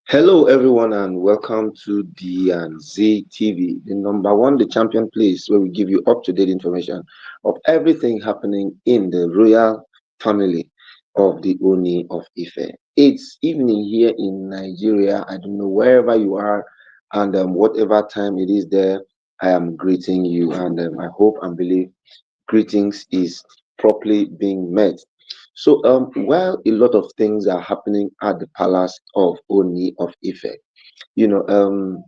Hello, everyone, and welcome to the Z TV, the number one, the champion place where we give you up to date information of everything happening in the royal family of the Ooni of Ife. It's evening here in Nigeria. I don't know wherever you are, and whatever time it is there, I am greeting you, and I hope and believe greetings is properly being met. So, while a lot of things are happening at the palace of Oni of Ife, you know,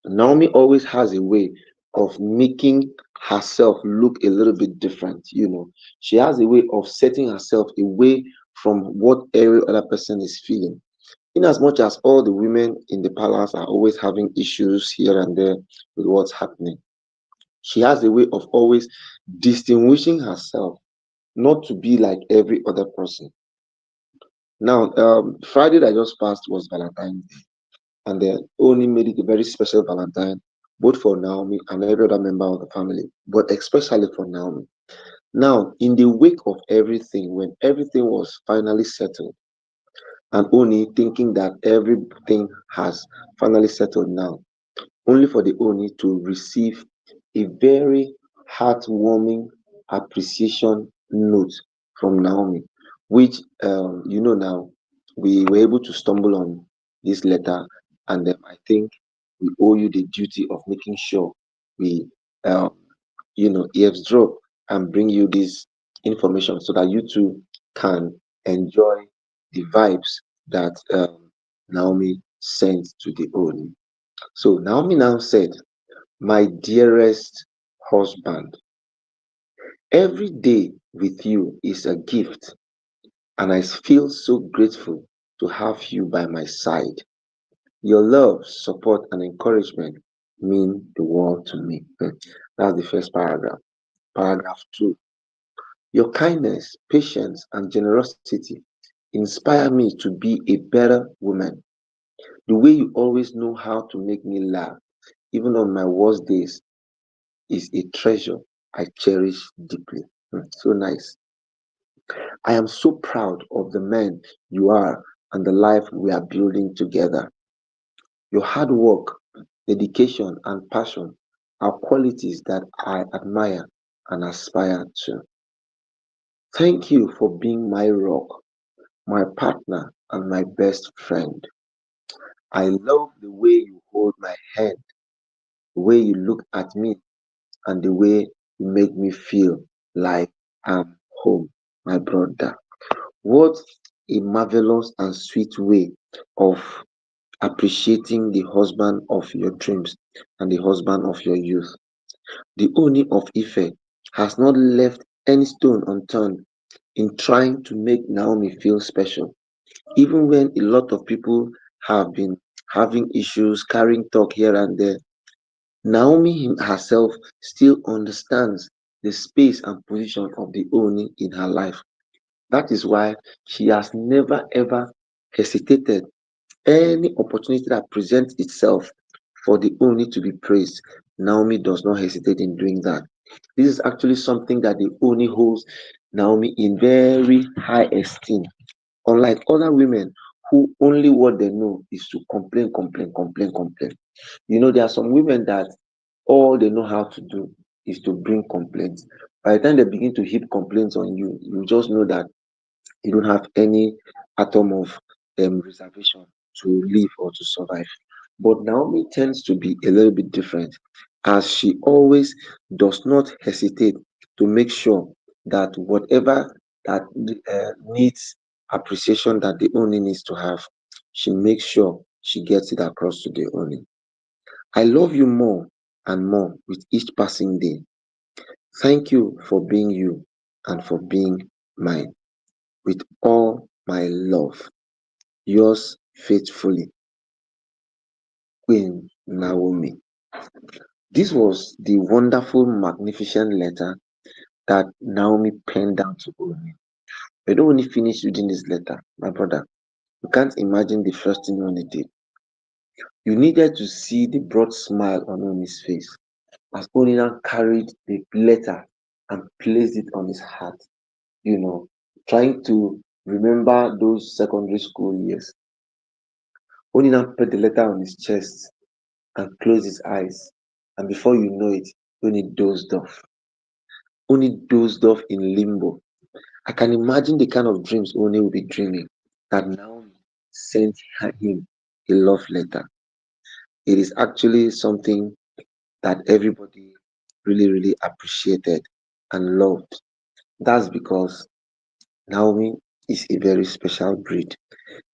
Naomi always has a way of making herself look a little bit different. She has a way of setting herself away from what every other person is feeling. In as much as all the women in the palace are always having issues here and there with what's happening, she has a way of always distinguishing herself not to be like every other person. Now, Friday that just passed was Valentine's Day, and they only made it a very special Valentine, both for Naomi and every other member of the family, but especially for Naomi. Now, in the wake of everything, when everything was finally settled, and Oni thinking that everything has finally settled now, only for the Oni to receive a very heartwarming appreciation note from Naomi, which now we were able to stumble on this letter, and I think we owe you the duty of making sure we, uh, eavesdrop and bring you this information so that you too can enjoy the vibes that Naomi sent to the Oni. So Naomi now said, "My dearest husband, every day with you is a gift, and I feel so grateful to have you by my side. Your love, support, and encouragement mean the world to me." That's the first paragraph. Paragraph two. Your kindness, patience, and generosity inspire me to be a better woman. The way you always know how to make me laugh, even on my worst days, is a treasure I cherish deeply. So nice. I am so proud of the man you are and the life we are building together. Your hard work, dedication, and passion are qualities that I admire and aspire to. Thank you for being my rock, my partner, and my best friend. I love the way you hold my hand, the way you look at me, and the way you make me feel like I'm home, my brother. What a marvelous and sweet way of appreciating the husband of your dreams and the husband of your youth. The Oni of Ife has not left any stone unturned in trying to make Naomi feel special, even when a lot of people have been having issues, carrying talk here and there. Naomi herself still understands the space and position of the Oni in her life. That is why she has never ever hesitated any opportunity that presents itself for the Oni to be praised. Naomi does not hesitate in doing that. This is actually something that the Oni holds Naomi in very high esteem. Unlike other women who only what they know is to complain, complain, complain, complain. There are some women that all they know how to do is to bring complaints. By the time they begin to heap complaints on you, you just know that you don't have any atom of reservation to live or to survive. But Naomi tends to be a little bit different, as she always does not hesitate to make sure that whatever that needs appreciation that the Oni needs to have, she makes sure she gets it across to the Oni. I love you more and more with each passing day. Thank you for being you and for being mine. With all my love, yours faithfully, Queen Naomi. This was the wonderful, magnificent letter that Naomi penned down to Ooni. I don't only finish reading this letter, my brother. You can't imagine the first thing Ooni did. You needed to see the broad smile on Ooni's face as Ooni now carried the letter and placed it on his heart, you know, trying to remember those secondary school years. Ooni now put the letter on his chest and closed his eyes. And before you know it, Ooni dozed off. Ooni dozed off in limbo. I can imagine the kind of dreams Ooni will be dreaming that Naomi sent him a love letter. It is actually something that everybody really, really appreciated and loved. That's because Naomi is a very special breed.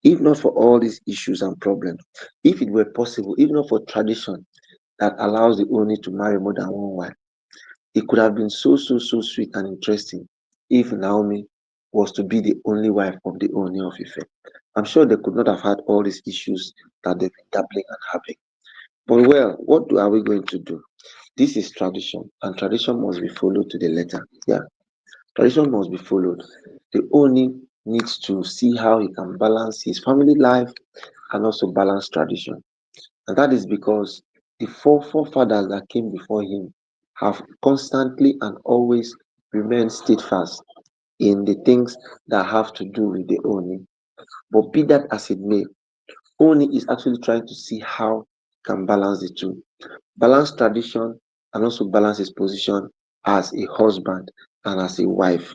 If not for all these issues and problems, if it were possible, if not for tradition that allows the Ooni to marry more than one wife, it could have been so, so, so sweet and interesting if Naomi was to be the only wife of the Ooni of Ife. I'm sure they could not have had all these issues that they've been dabbling and having. But well, are we going to do? This is tradition, and tradition must be followed to the letter. Yeah, tradition must be followed. The Oni needs to see how he can balance his family life and also balance tradition. And that is because the four forefathers that came before him have constantly and always remained steadfast in the things that have to do with the Oni. But be that as it may, Oni is actually trying to see how he can balance the two. Balance tradition and also balance his position as a husband and as a wife,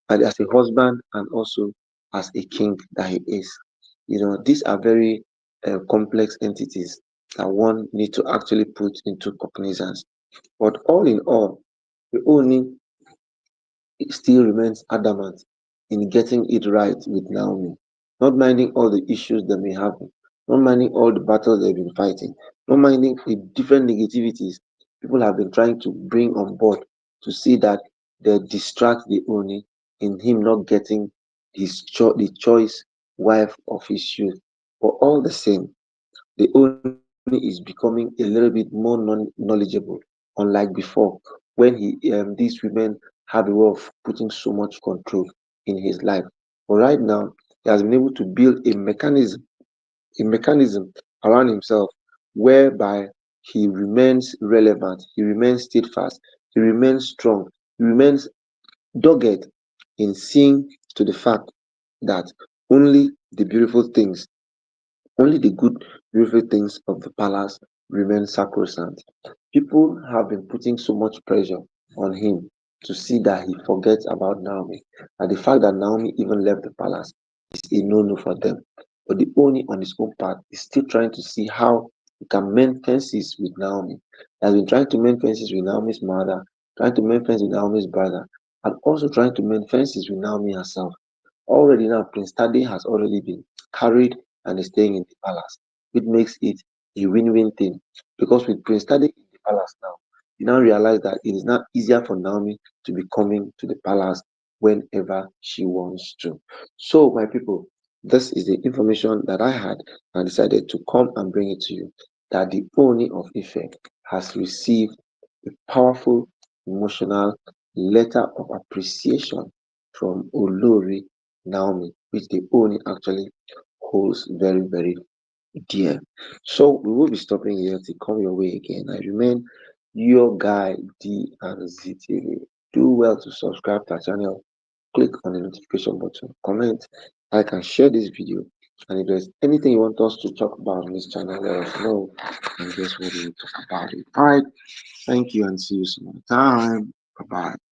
and as a husband and also as a king that he is. These are very complex entities that one need to actually put into cognizance. But all in all, the Oni still remains adamant in getting it right with Naomi, not minding all the issues that may happen, not minding all the battles they've been fighting, not minding the different negativities people have been trying to bring on board to see that they distract the Oni in him not getting the choice wife of his youth. But all the same, the Oni is becoming a little bit more knowledgeable, unlike before, when these women have a way of putting so much control in his life. But right now, he has been able to build a mechanism around himself whereby he remains relevant, he remains steadfast, he remains strong, he remains dogged in seeing to the fact that only the beautiful things only the good, beautiful things of the palace remain sacrosanct. People have been putting so much pressure on him to see that he forgets about Naomi. And the fact that Naomi even left the palace is a no-no for them. But the Oni on his own part is still trying to see how he can mend fences with Naomi. He has been trying to mend fences with Naomi's mother, trying to mend fences with Naomi's brother, and also trying to mend fences with Naomi herself. Already now, Prince Tade has already been carried and is staying in the palace, which makes it a win-win thing. Because with Prince Tade in the palace now, you now realize that it is now easier for Naomi to be coming to the palace whenever she wants to. So, my people, this is the information that I had and decided to come and bring it to you that the Oni of Ife has received a powerful emotional letter of appreciation from Olori Naomi, which the Oni actually holds very, very dear. So we will be stopping here to come your way again. I remain your guy D and ZTV. Do well to subscribe to our channel, click on the notification button, comment, like and share this video. And if there's anything you want us to talk about on this channel, let us know and guess what we will talk about it. Alright, thank you and see you some other time. Bye bye.